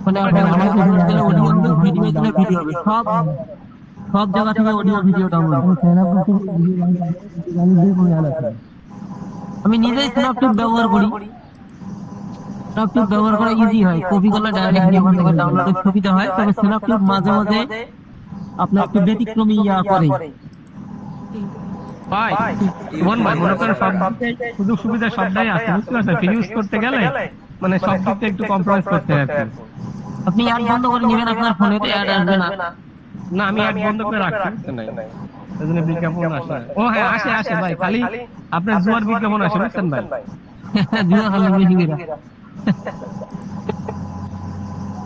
ওখানে আপনি আমাকে ভোট দিলে অডিও হবে, ভিডিও দিলে ভিডিও হবে, সব সব জায়গা থেকে অডিও ভিডিও ডাউনলোড হবে। আমি নিজেই স্ন্যাপটিউব ব্যবহার করি। স্ন্যাপটিউব ব্যবহার করা ইজি হয়, কপি করলে ডাইরেক্টলি ওখান থেকে ডাউনলোডের সুবিধা হয়। তবে স্ন্যাপটিউব মাঝে মাঝে আপনার একটু ব্যতিক্রমী করে। ভাই ইমন ভাই মনে করেন সব দিকে সুযোগ সুবিধা সবটাই আছে, বুঝতে পারছেন? ইউজ করতে গেলে মানে সব দিক থেকে একটু কম্প্রোমাইজ করতে হয় আর কি। আপনি অ্যাড বন্ধ করে নেবেন, আপনার ফোনে তো অ্যাড আসবে না। না আমি অ্যাড বন্ধ করে রাখছি, বুঝছেন নাই? এই জন্য বিজ্ঞাপন আসে না। ও হ্যাঁ, আসে আসে ভাই, খালি আপনার জুয়ার বিজ্ঞাপন আসে, বুঝছেন ভাই? জুয়া খেলেন বেশি করে।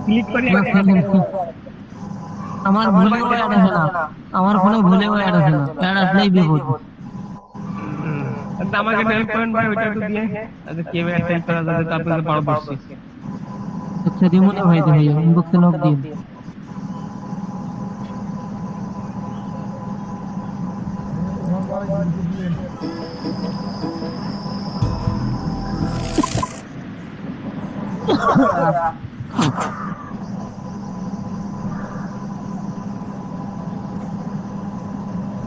ক্লিক করি জুয়া খেলেন। আমার ভুলেও অ্যাড আসে না, আমার ফোনে ভুলেও অ্যাড আসে না, অ্যাড আসলেই বিপদ। আমাকে একটু হেল্প করেন ভাই, ওইটা একটু দিয়ে আচ্ছা কিভাবে একটা ই করা যাবে, তো আপনাদের পারদর্শী। আচ্ছা, রিমনে ভাই তো ভাইয়া ইনবক্সে নক দিন।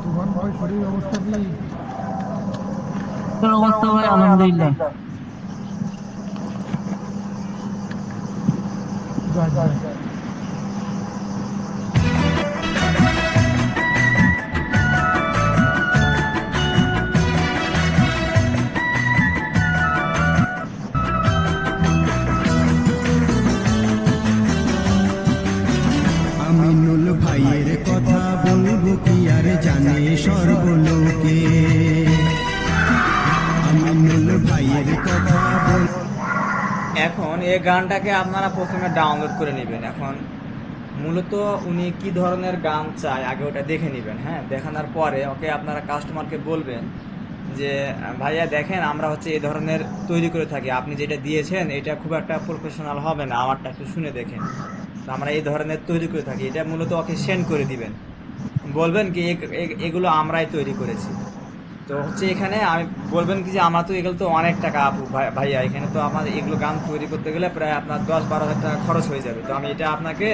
তোমার ভাই শরীর অবস্থা কি? তোর অবস্থা ভাই আলহামদুলিল্লাহ। যাক যাক। আমিনুল ভাইয়ের কথা বলবো কি আর জানে সর্বলোকে, আমিনুল ভাইয়ের কথা বল। এখন এই গানটাকে আপনারা প্রথমে ডাউনলোড করে নেবেন। এখন মূলত উনি কি ধরনের গান চায় আগে ওটা দেখে নেবেন। হ্যাঁ, দেখানোর পরে ওকে আপনারা কাস্টমারকে বলবেন যে ভাইয়া দেখেন আমরা হচ্ছে এই ধরনের তৈরি করে থাকি, আপনি যেটা দিয়েছেন এটা খুব একটা প্রফেশনাল হবে না, আমারটা একটু শুনে দেখেন। তো আমরা এই ধরনের তৈরি করে থাকি, এটা মূলত ওকে সেন্ড করে দিবেন। বলবেন কি এগুলো আমরাই তৈরি করেছি। তো হচ্ছে এখানে আমি বলবেন কি যে আমার তো এগুলো তো অনেক টাকা আপু ভাইয়া, এখানে তো আমার এগুলো গান তৈরি করতে গেলে প্রায় আপনার 10-12 হাজার টাকা খরচ হয়ে যাবে। তো আমি এটা আপনাকে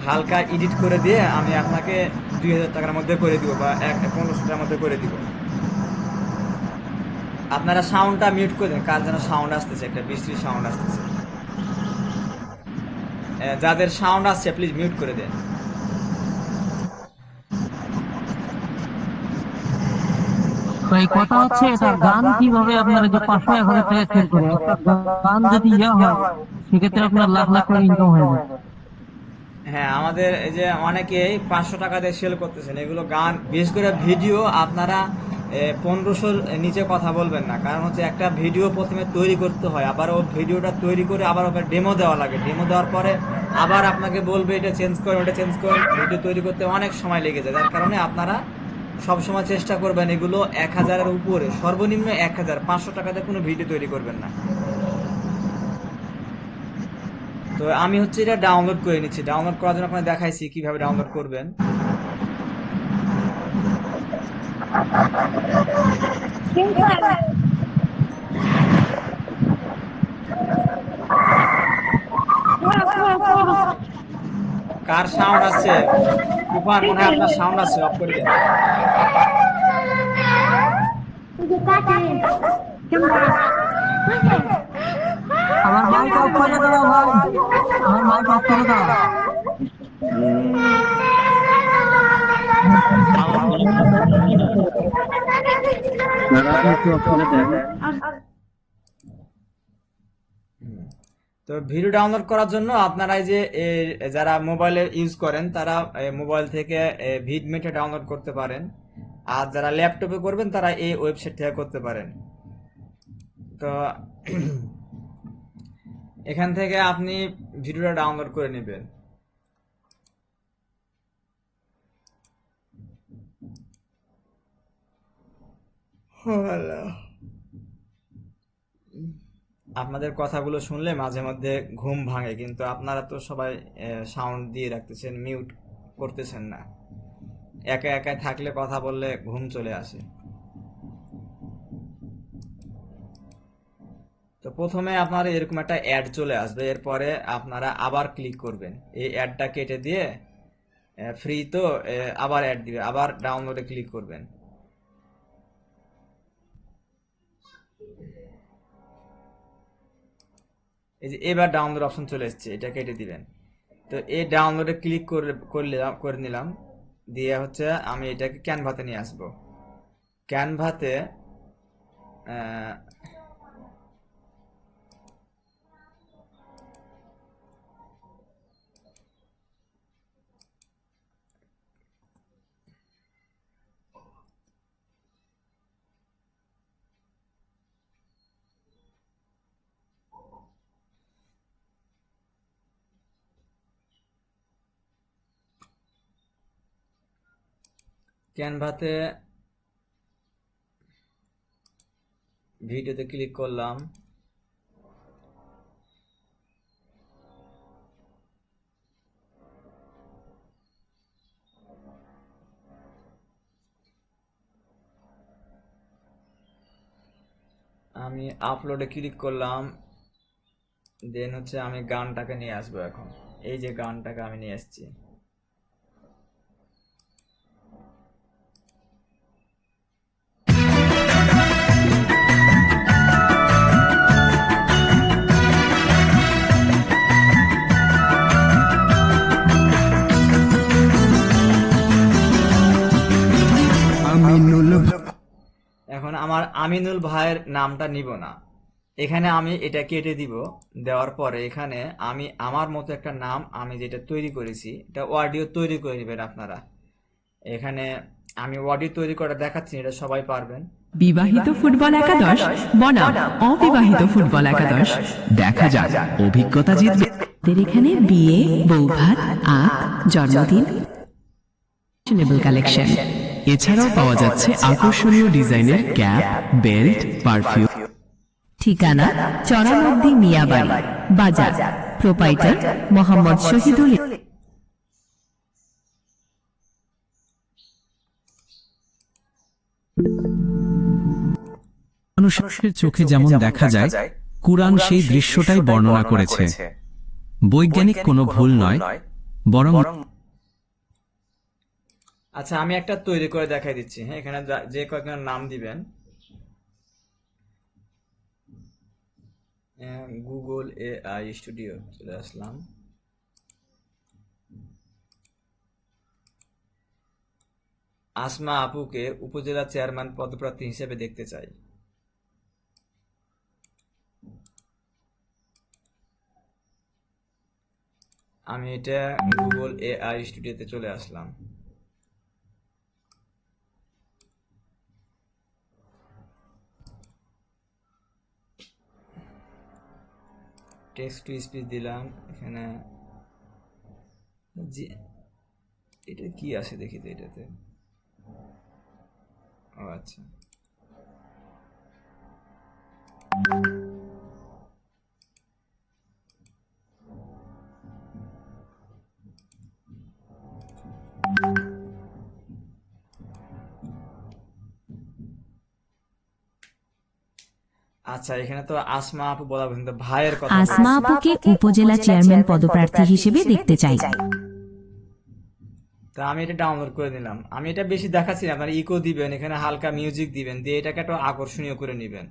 হালকা এডিট করে দিয়ে আমি আপনাকে 2,000 টাকার মধ্যে করে দিব, বা 1500 টাকার মধ্যে করে দিব। আপনারা সাউন্ডটা মিউট করে দেন, কার যেন সাউন্ড আসতেছে, একটা বৃষ্টির সাউন্ড আসতেছে। যাদের সাউন্ড আসছে প্লিজ মিউট করে দেন। ভাই কথা হচ্ছে এটা গান কিভাবে আপনারা যে 500-1000 টাকা সেল করে, একটা গান যদি হয় সেক্ষেত্রে আপনার লাখ লাখ টাকা ইনকাম হয়ে যায়। হ্যাঁ, আমাদের এই যে অনেকেই 500 টাকা দিয়ে সেল করতেছেন এগুলো গান, বিশেষ করে ভিডিও আপনারা 1500-র নিচে কথা বলবেন না। কারণ হচ্ছে একটা ভিডিও প্রথমে তৈরি করতে হয়, আবার ও ভিডিওটা তৈরি করে আবার ওকে ডেমো দেওয়া লাগে, ডেমো দেওয়ার পরে আবার আপনাকে বলবে এটা চেঞ্জ করেন ওটা চেঞ্জ করেন, ভিডিও তৈরি করতে অনেক সময় লেগে যায়। যার কারণে আপনারা সবসময় চেষ্টা করবেন এগুলো 1000-এর উপরে, সর্বনিম্ন 1000, 500 টাকাতে কোনো ভিডিও তৈরি করবেন না। তো আমি হচ্ছে এটা ডাউনলোড করে নিচ্ছি, ডাউনলোড করার জন্য আপনাকে দেখাইছি কিভাবে ডাউনলোড করবেন। কার সাউন্ড আসছে? তুফান, মনে হয় আপনার সাউন্ড আসছে, অফ করে দেন। আমার মাইক অফ করে দাও ভাই, আমার মাইক অফ করে দাও। তো ভিডিও ডাউনলোড করার জন্য আপনারা এই যে যারা মোবাইলে ইউজ করেন তারা মোবাইল থেকে ভিডমেটে ডাউনলোড করতে পারেন, আর যারা ল্যাপটপে করবেন তারা এই ওয়েবসাইট থেকে করতে পারেন। তো এখান থেকে আপনি ভিডিওটা ডাউনলোড করে নেবেন। আপনাদের কথাগুলো শুনলে মাঝে মধ্যে ঘুম ভাঙে, কিন্তু আপনারা তো সবাই সাউন্ড দিয়ে রাখতেছেন, মিউট করতেছেন না। একা একা থাকলে কথা বললে ঘুম চলে আসে। তো তো প্রথমে আপনার এরকম একটা অ্যাড চলে আসবে, এরপরে আপনারা আবার ক্লিক করবেন, এই অ্যাডটা কেটে দিয়ে ফ্রি তো আবার অ্যাড দিবে, আবার ডাউনলোডে ক্লিক করবেন। এই যে এবার ডাউনলোড অপশন চলে এসেছে, এটা কেটে দিবেন। তো এই ডাউনলোডে ক্লিক করে নিলাম, দিয়ে হচ্ছে আমি এটাকে ক্যানভাতে নিয়ে আসবো। ক্যানভাতে আহ, ক্যানভাতে ভিডিওতে ক্লিক করলাম, আমি আপলোডে ক্লিক করলাম, দেন হচ্ছে আমি গানটাকে নিয়ে আসবো। এখন এই যে গানটাকে আমি নিয়ে এসেছি, আমিনুল এখন আমার আমিনুল ভাইয়ের নামটা নিব না, এখানে আমি এটা কেটে দিব। দেওয়ার পরে এখানে আমি আমার মতো একটা নাম আমি যেটা তৈরি করেছি, এটা অডিও তৈরি করে নেবেন আপনারা। এখানে আমি অডিও তৈরি করে দেখাচ্ছি, এটা সবাই পারবেন। বিবাহিত ফুটবল একাদশ বনাম অবিবাহিত ফুটবল একাদশ, দেখা যাক অভিজ্ঞতা জিতবে। আমাদের এখানে বিয়ে, বৌভাত, আখ, জন্মদিন, ফ্যাশনেবল কালেকশন। এছাড়াও পাওয়া যাচ্ছে আকর্ষণীয় ডিজাইনের ক্যাপ, বেল্ট, পারফিউম। ঠিকানা চরামদ্দি মিয়াবাড়ি বাজার, প্রোপাইটার মোহাম্মদ শহীদুল। মানুষের চোখে যেমন দেখা যায়, কুরআন সেই দৃশ্যটাই বর্ণনা করেছে। বৈজ্ঞানিক কোনো ভুল নয়, বরং আচ্ছা, আমি একটা তৈরি করে দেখাই দিচ্ছি। হ্যাঁ, এখানে যে কয়েকজনের নাম দিবেন, গুগল এআই স্টুডিও চলে আসলাম। আসমা আপুকে উপজেলা চেয়ারম্যান পদপ্রার্থী হিসেবে দেখতে চাই। আমি এটা গুগল এআই স্টুডিওতে চলে আসলাম। টেক্সট টু স্পিচ দিলাম। এখানে জি, এটা কি আছে দেখি তো এটাতে। ও আচ্ছা, আচ্ছা, এখানে তো আসমা আপু বলা কিন্তু ভাইয়ের কথা আসমা বলেছে। আপুকে উপজেলা চেয়ারম্যান পদপ্রার্থী হিসেবে দেখতে চাই। তা আমি এটা ডাউনলোড করে নিলাম। আমি এটা বেশি দেখাচ্ছি না, আপনারা ইকো দিবেন, এখানে হালকা মিউজিক দিবেন, দিয়ে এটাকে একটু আকর্ষণীয় করে নেবেন।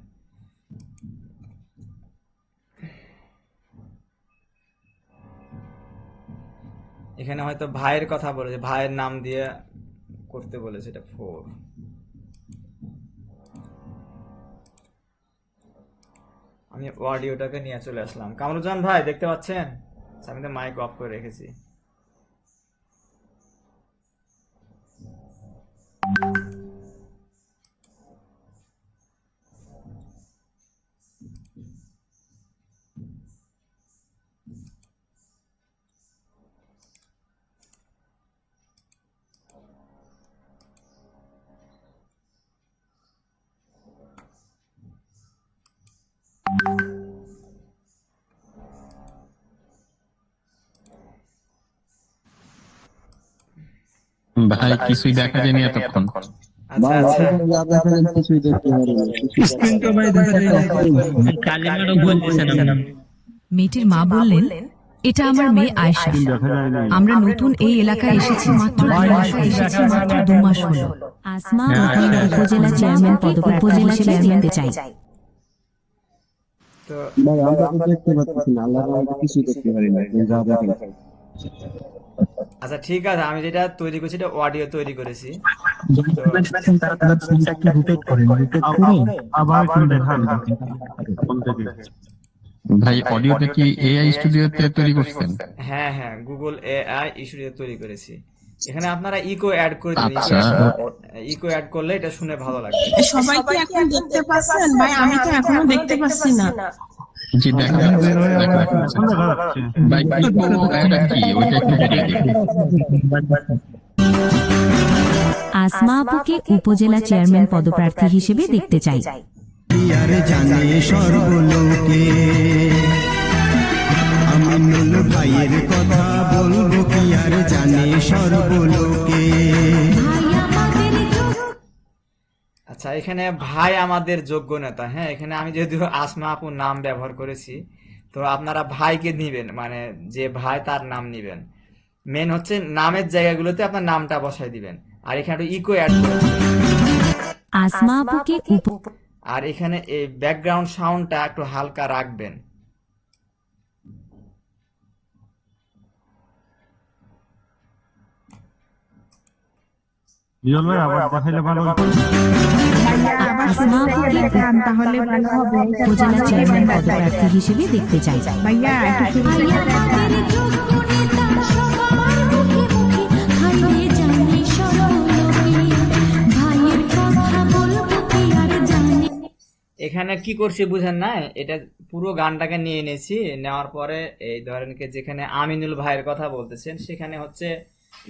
এখানে হয়তো ভাইয়ের কথা বলেছে, ভাইয়ের নাম দিয়ে করতে বলেছে, এটা 4। আমি অডিওটাকে নিয়ে চলে আসলাম। কামরুজ্জামান ভাই দেখতে পাচ্ছেন? আমি তো মাইক অফ করে রেখেছি। ভাই কিছুই দেখা যায়নি এতক্ষণ। আচ্ছা আচ্ছা স্ক্রিন তো ভাই দেখা যায় কালিমারও বলতেছেন আপনি। মেয়েটির মা বললেন, এটা আমার মেয়ে আয়েশা। আমরা নতুন এই এলাকায় এসেছি মাত্র 2 মাস হলো। আসমা ওকে উপজেলা চেয়ারম্যানকে উপজেলা চেয়ারম্যান দিতে চাই। তো আচ্ছা ঠিক আছে, আমি যেটা তৈরি করছি এটা অডিও তৈরি করেছি। আবার একটু দেখান কোন থেকে। ভাই অডিওটা কি এআই স্টুডিওতে তৈরি করছেন? হ্যাঁ হ্যাঁ, গুগল এআই স্টুডিও তৈরি করেছি। এখানে আপনারা ইকো অ্যাড করে দিন, আচ্ছা। ইকো অ্যাড করলে এটা শুনে ভালো লাগবে। সবাই কি এখন দেখতে পাচ্ছেন? ভাই আমি তো এখনো দেখতে পাচ্ছি না। জি দেখা যাচ্ছে, দেখা যাচ্ছে। ভাই ইকো এটা কি ওইটা একটু বলে দিন। আসমা আপুকে উপজেলা চেয়ারম্যান পদপ্রার্থী হিসেবে দেখতে চাই। কি আর জানে সর্বলোকে, আমি নুল ভাইয়ের কথা বলবো কি আর জানে সর্বলোকে। আচ্ছা, এখানে ভাই আমাদের যোগ্য নেতা। হ্যাঁ, এখানে আমি যেহেতু আসমা আপুর নাম ব্যবহার করেছি, তো আপনারা ভাইকে নিবেন, মানে যে ভাই তার নাম নিবেন। মেন হচ্ছে নামের জায়গাগুলোতে আপনার নামটা বসাই দিবেন। আর এখানে একটু ইকো অ্যাড করে দিবেন। আসমা আপুকে আর এখানে এই ব্যাকগ্রাউন্ড সাউন্ডটা একটু হালকা রাখবেন। রিয়ল ভাই আবার দেখাইলে ভালো হতো। আসমা আপুকে তাহলে ভালো হবে। উপজেলা চেয়ারম্যান পদপ্রার্থী হিসেবে দেখতে চাই। ভাইয়া একটু এখানে কি করছি বুঝেন না? এটা পুরো গানটাকে নিয়ে এনেছি, নেওয়ার পরে এই ধরেন কি যেখানে আমিনুল ভাইয়ের কথা বলতেছেন সেখানে হচ্ছে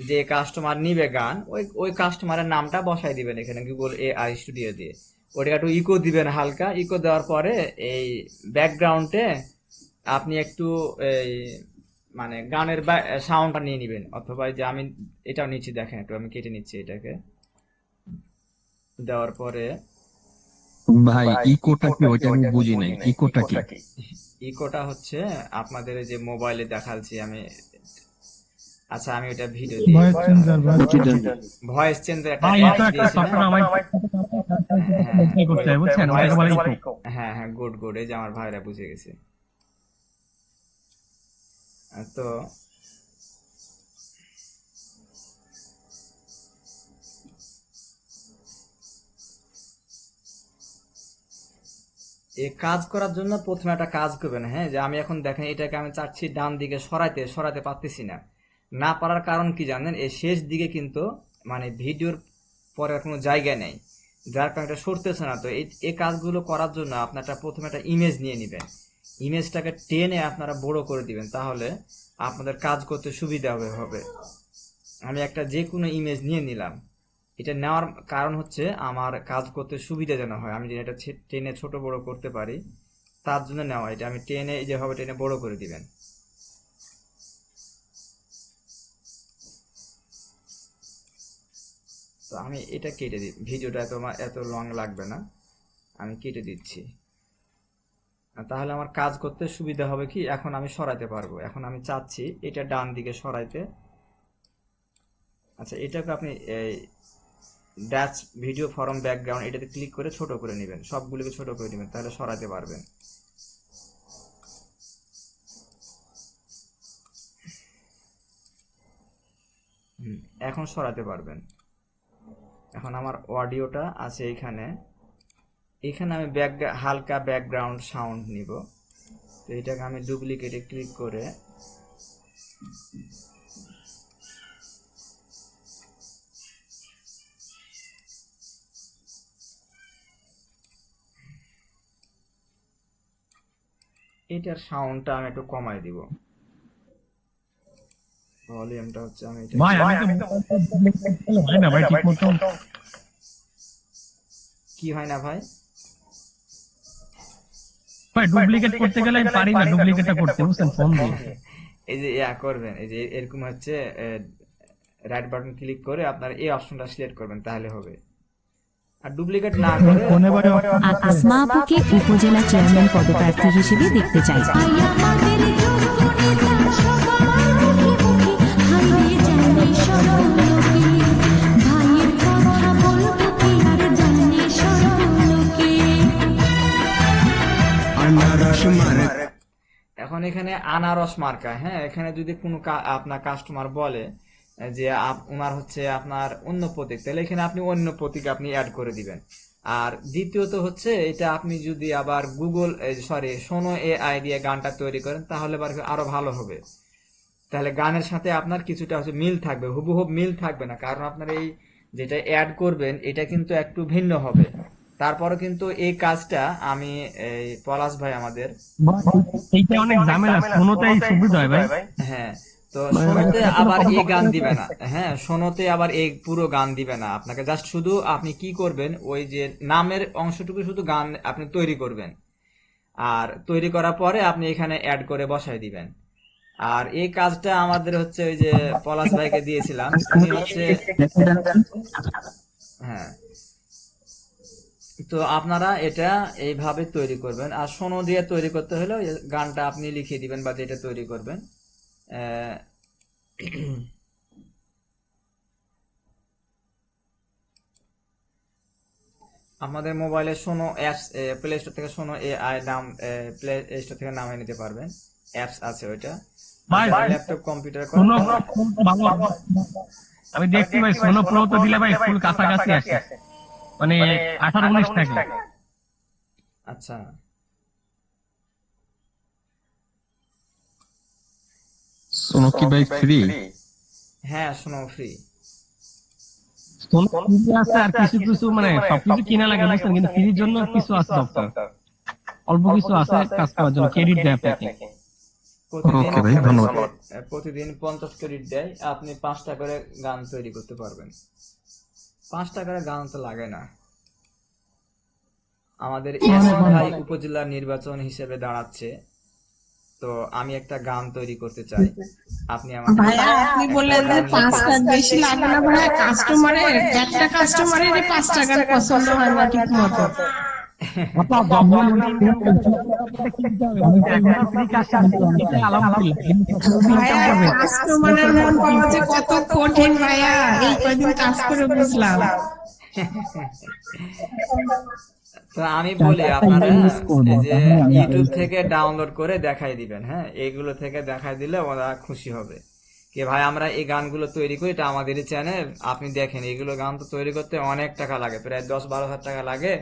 যে কাস্টমার নিবে গান, ওই কাস্টমারের নামটা বসাই দিবেন এখানে গুগল এআই স্টুডিও দিয়ে। ওটাকে একটু ইকো দিবেন, হালকা ইকো দেওয়ার পরে এই ব্যাকগ্রাউন্ডে আপনি একটু এই মানে গানের সাউন্ডটা নিয়ে নিবেন, অথবা যে আমি এটাও নিচ্ছি, দেখেন একটু আমি কেটে নিচ্ছি এটাকে। দেওয়ার পরে ভাই ইকোটা কি ওইটা আমি বুঝি নাই, ইকোটা কি? ইকোটা হচ্ছে আপনাদের যে মোবাইলে দেখাচ্ছি আমি। আচ্ছা, আমি ওটা ভিডিও দিই। ভয়েস চেঞ্জার ভয়েস চেঞ্জার একটা ভাই অ্যাপ এটা একটা দিয়েছি না? সফটওয়্যার আমায় করতে হবে বুঝছেন, ওটাকে বলে ইকো। হ্যাঁ হ্যাঁ, গুড গুড, এই যে আমার ভাইরা বুঝে গেছে। তো এই কাজ করার জন্য প্রথমে একটা কাজ করবেন। হ্যাঁ, যে আমি এখন দেখেন এটাকে আমি চাচ্ছি ডান দিকে সরাতে পারতেছি না। না পারার কারণ কি জানেন? এই শেষ দিকে কিন্তু মানে ভিডিওর পরে আর কোনো জায়গা নেই, যার কারণে এটা সরতেছে না। তো এই কাজগুলো করার জন্য আপনারা প্রথমে একটা ইমেজ নিয়ে নেবেন, ইমেজটাকে টেনে আপনারা বড় করে দিবেন, তাহলে আপনাদের কাজ করতে সুবিধা হবে। আমি একটা যে কোনো ইমেজ নিয়ে নিলাম। এটা নেওয়ার কারণ হচ্ছে আমার কাজ করতে সুবিধা যেন হয়, আমি যেন এটা টেনে ছোট বড় করতে পারি, তার জন্য নেওয়া। এটা আমি টেনে যেভাবে টেনে বড় করে দিবেন। তো আমি এটা কেটে দিই, ভিডিওটা এত লং লাগবে না, আমি কেটে দিচ্ছি। তাহলে আমার কাজ করতে সুবিধা হবে কি, এখন আমি সরাতে পারবো। এখন আমি চাচ্ছি এটা ডান দিকে সরাইতে। আচ্ছা, এটাকে আপনি এই ড্যাশ ভিডিও ফরম ব্যাকগ্রাউন্ড এটাতে ক্লিক করে ছোট করে নেবেন, সবগুলোকে ছোট করে নেবেন, তাহলে সরাতে পারবেন। এখন সরাতে পারবেন। এখন আমার অডিওটা আছে এখানে আমি হালকা ব্যাকগ্রাউন্ড সাউন্ড নিব। তো এটাকে আমি ডুপ্লিকেটে ক্লিক করে এটার সাউন্ডটা আমি একটু কমাই দিব, ভলিউমটা হচ্ছে আমি এটা ভাই আমি তো হয় না ভাই, ঠিক মতো কি হয় না ভাই? ভাই ডুপ্লিকেট করতে গেলে আমি পারি না ডুপ্লিকেটটা করতে, বুঝছেন, ফোন দিয়ে। এই যে করবেন, এই যে এরকম হচ্ছে রাইট বাটন ক্লিক করে আপনার এই অপশনটা সিলেক্ট করবেন, তাহলে হবে। আর ডুপ্লিকেট না করে আসমা আপুকে উপজেলা চেয়ারম্যান পদপ্রার্থী হিসেবে দেখতে চাই। আনারস মার্কা এখন এখানে আনারস মার্কা, হ্যাঁ, এখানে যদি কোনো আপনার কাস্টমার বলে যে ওনার হচ্ছে আপনার অন্য প্রতীক, তাহলে এখানে আপনি অন্য প্রতীক আপনি অ্যাড করে দিবেন। আর দ্বিতীয়ত হচ্ছে এটা আপনি যদি আবার শোনো এআই দিয়ে গানটা তৈরি করেন তাহলে আরো ভালো হবে। তাহলে গানের সাথে আপনার কিছুটা হচ্ছে মিল থাকবে, হুবহুব মিল থাকবে না, কারণ আপনার এই যেটা অ্যাড করবেন এটা কিন্তু একটু ভিন্ন হবে। তারপরে কিন্তু এই কাজটা আমি এই পলাশ ভাই আমাদের, এইটা অনেক ঝামেলা, শোনোতেই সুবিধা হয় ভাই। হ্যাঁ, তো শোনোতে আবার এই গান দিবে না, হ্যাঁ, শোনোতে আবার এই পুরো গান দিবে না আপনাকে, জাস্ট শুধু আপনি কি করবেন ওই যে নামের অংশটুকু শুধু গান আপনি তৈরি করবেন, আর তৈরি করার পরে আপনি এখানে অ্যাড করে বসাই দিবেন। আর এই কাজটা আমাদের হচ্ছে ওই যে পলাশ ভাইকে দিয়েছিলাম, উনি হচ্ছে, হ্যাঁ, তো আপনারা এটা এইভাবে তৈরি করবেন। আর শোনো দিয়ে তৈরি করতে হলে ওই গানটা আপনি লিখিয়ে দিবেন বা যেটা তৈরি করবেন। আমাদের মোবাইলে শোনো অ্যাপস প্লে স্টোর থেকে শোনো এআই নাম প্লে স্টোর থেকে নামিয়ে নিতে পারবেন, অ্যাপস আছে ওইটা। ল্যাপটপ কম্পিউটার আমি দেখছি ভাই সোনো প্রো তো দিলে ভাই ফুল কাছাকাছি আসে, মানে 18-19 থাকে। আচ্ছা, সোনো কি ভাই ফ্রি? হ্যাঁ, শোনো ফ্রি। সোনো ফ্রি আছে, আর কিছু কিছু মানে সবকিছু কিনা লাগে বুঝছেন, কিন্তু ফ্রির জন্য কিছু আছে দরকার, অল্প কিছু আছে কাজ করার জন্য, ক্রেডিট দেয় আপনাকে। ওকে ভাই, ধন্যবাদ। প্রতিদিন 50 ক্রেডিট দেয়, আপনি 5টা করে গান তৈরি করতে পারবেন। 5টা করে গান তো লাগে না। আমাদের ভাই উপজেলা নির্বাচন হিসেবে দাঁড়াচ্ছে, তো আমি একটা গান তৈরি করতে চাই, আপনি আমাকে ভাইয়া আপনি বললেন যে 5টা বেশি লাগে না ভাইয়া, কাস্টমারের একটা কাস্টমারের 5 টাকার পছন্দ হয় না ঠিক মতো। ভাইয়া কাস্টমারের মন পাওয়া যে কত কঠিন ভাইয়া, এই কয়দিন কাজ করে বুঝলাম। তো আমি বলি আপনারা এই যে ইউটিউব থেকে ডাউনলোড করে দেখাই দিবেন, হ্যাঁ, এইগুলো থেকে দেখাই দিলে ওরা খুশি হবে কি ভাই আমরা এই গানগুলো তৈরি করি, এটা আমাদেরই চ্যানেল, আপনি দেখেন এগুলো গান তো তৈরি করতে অনেক টাকা লাগে, প্রায় 10-12 হাজার টাকা লাগে।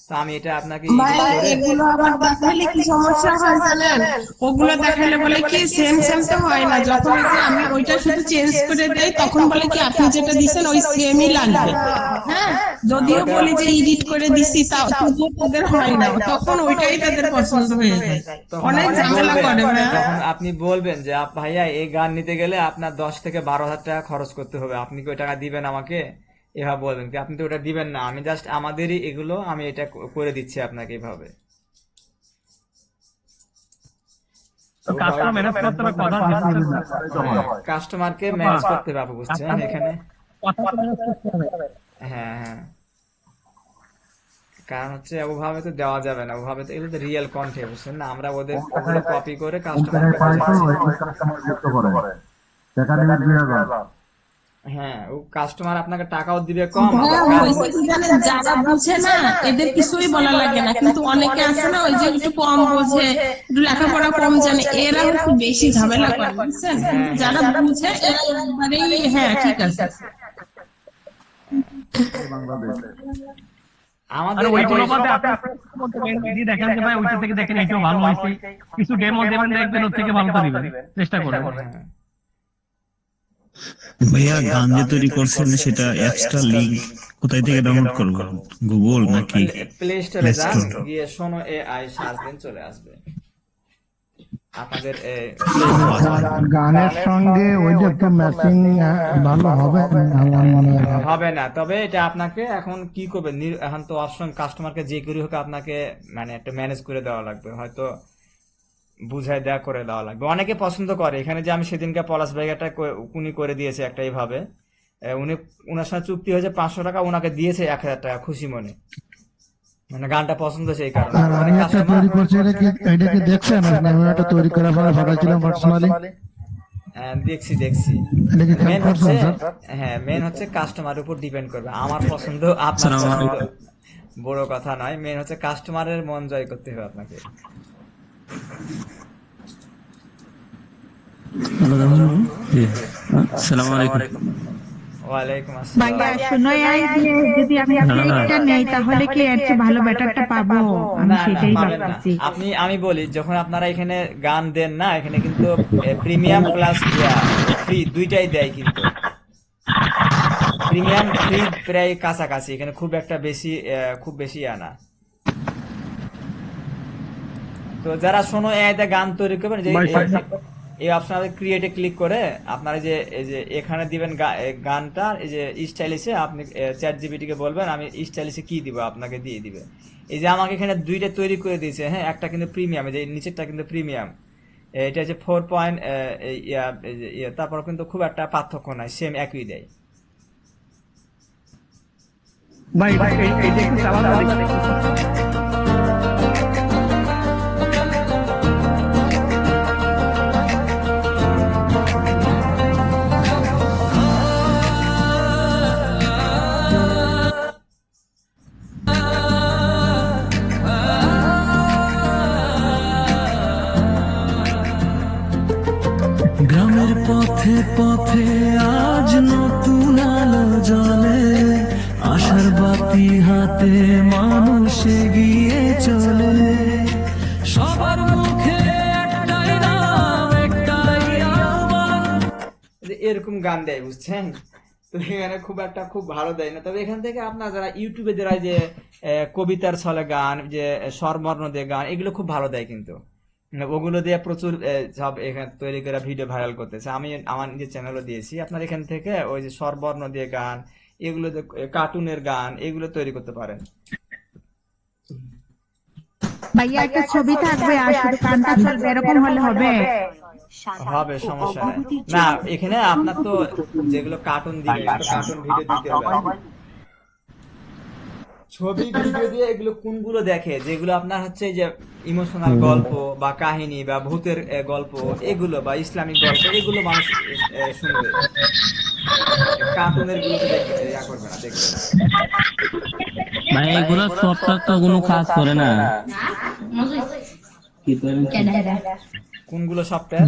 তো আমি এটা আপনাকে এগুলো আবার দেখাইলে কি সমস্যা হয় জানেন, ওগুলো দেখাইলে বলে কি সেম সেম তো হয় না, যখন আমি ওইটা শুধু চেঞ্জ করে দেই তখন বলে কি আপনি যেটা দিচ্ছেন ওই সেমই লাগবে, হ্যাঁ, যদিও বলি যে এডিট করে দিচ্ছি তাও তাদের হয় না, তখন ওইটাই তাদের পছন্দ হয়ে যায়, অনেক ঝামেলা করে ভাইয়া। তখন আপনি বলবেন যে ভাইয়া এই গান নিতে গেলে আপনার 10 থেকে 12 হাজার টাকা খরচ করতে হবে, আপনি কি ওই টাকা দিবেন আমাকে, এভাবে বলবেন কি, আপনি তো ওটা দিবেন না, আমি জাস্ট আমাদেরই এগুলো আমি এটা করে দিচ্ছি আপনাকে এভাবে। কাস্টমারকে ম্যানেজ করতে হবে আপু, বুঝছেন এখানে, হ্যাঁ হ্যাঁ, কারণ হচ্ছে ওভাবে তো দেওয়া যাবে না, ওভাবে তো এগুলো তো রিয়েল কন্টেন্ট, বুঝছেন না, আমরা ওদের কপি করে কাস্টমারকে হ্যাঁ, ও কাস্টমার আপনাকে টাকাও দিবে কম। যারা বুঝে না এদের কিছুই বলা লাগে না, কিন্তু অনেকে আছে না ওই যে একটু কম বোঝে, একটু লেখাপড়া কম জানে, এরা একটু বেশি ঝামেলা করে, বুঝছেন, যারা বুঝে এরা একবারেই হ্যাঁ ঠিক আছে। আমাদের ওই অনুপাতে আপনি দেখেন যে ভাই ওইটা থেকে দেখেন এটাও ভালো হয়েছে, কিছু ডেমো দেবেন, দেখবেন ওর থেকে ভালো তো দিবেন, চেষ্টা করবেন। ভাইয়া গান যে তৈরি করছেন সেটা অ্যাপসটা লিংক কোথায় থেকে ডাউনলোড করব, গুগল নাকি প্লে স্টোরে যান, গিয়ে শোনো এআই সার্চ দেন, চলে আসবে আপনাদের। গানের সঙ্গে ওইটা তো ম্যাচিং ভালো হবে হবে না, তবে এটা আপনাকে এখন কি করবে, এখন তো অপশন কাস্টমারকে যে করে হোক আপনাকে মানে একটা ম্যানেজ করে দেওয়া লাগবে, হয়তো বুঝাই দেওয়া করে দেওয়া লাগবে, অনেকে পছন্দ করে। এখানে যে আমি সেদিনকে পলাশ ভাই একটা উনি করে দিয়েছে একটা এইভাবে, উনি ওনার সাথে চুক্তি হয়েছে 500 টাকা, ওনাকে দিয়েছে 1000 টাকা খুশি মনে, মানে গানটা পছন্দ সেই কারণে। আর আমি একটা তৈরি করছি, এটা কি দেখছেন? আমি একটা তৈরি করার পরে পাঠাইছিলাম পার্সোনালি। দেখছি মেন হচ্ছে, হ্যাঁ মেন হচ্ছে কাস্টমারের উপর ডিপেন্ড করবে। আমার পছন্দ আপনার পছন্দ বড় কথা নয়, মেন হচ্ছে কাস্টমারের মন জয় করতে হবে আপনাকে। আসসালামু আলাইকুম। ওয়ালাইকুম আসসালাম। ভাইয়া শুনো, এই যে যদি আমি আপনারটা নেই তাহলে কি এর চেয়ে ভালো ব্যাটারটা পাবো? আমি সেটাই ভাবছি। আমি বলি, যখন আপনারা এখানে গান দেন না, এখানে কিন্তু প্রিমিয়াম প্লাস ফ্রি দুইটাই দেয়, কিন্তু প্রিমিয়াম ফ্রি প্রায় কাছাকাছি, এখানে খুব একটা খুব বেশি আনা। তো যারা শোনো এআইতে গান তৈরি করবেন, যে এই অপশনাল ক্রিয়েটে ক্লিক করে আপনারা যে এই যে এখানে দিবেন গানটা, এই যে স্টাইলিশে আপনি চ্যাট জিপিটিকে বলবেন আমি স্টাইলিশে কি দিব, আপনাকে দিয়ে দিবে। এই যে আমাকে এখানে দুইটা তৈরি করে দিয়েছে, হ্যাঁ একটা কিন্তু প্রিমিয়াম, এই যে নিচেরটা কিন্তু প্রিমিয়াম, এটা হচ্ছে 4 পয়েন্ট, তারপর কিন্তু খুব একটা পার্থক্য নাই, সেম একই দেয়। ভাই এইটা একটু চালানো দেখি। গ্রামের পথে পথে আজ নতুন আলো জ্বলে, আশার বাতি হাতে মানুষ এগিয়ে চলে, সবার মুখে একটাই নাম, একটাই আহ্বান। এরকম গান দেয়, বুঝছেন? তো এখানে খুব ভালো দেয় না। তবে এখান থেকে আপনার যারা ইউটিউবে যারা যে কবিতার ছলে গান, যে স্বরবর্ণ দিয়ে গান, এগুলো খুব ভালো দেয়, কিন্তু ওগুলো দিয়ে প্রচুর সব এখানে তৈরি করে ভিডিও ভাইরাল করতেছে। আমি আমার নিজের চ্যানেলও দিয়েছি, আপনার এখান থেকে ওই যে স্বরবর্ণ দিয়ে গান, এগুলো কার্টুনের গান, এগুলো তৈরি করতে পারেন। ভাইয়া একটা ছবি থাকবে আর শুধু গানটা চলবে, এরকম হলে হবে? হবে, সমস্যা নাই। না এখানে আপনার তো যেগুলো কার্টুন দিবে, কার্টুন ভিডিও দিতে হবে। ছবি ভিডিও দিয়ে এগুলো কোনগুলো দেখে, যেগুলো আপনার হচ্ছে যে ইমোশনাল গল্প বা কাহিনী বা ভূতের গল্প, এগুলো বা ইসলামিক গল্প, এগুলো মানুষ শুনবে। কার্টুনের গুলো দেখতে ইয়া করবে না, দেখবে না। ভাই এগুলো সফটওয়্যার তো কোনো কাজ করে না। কোনগুলো সফটওয়্যার?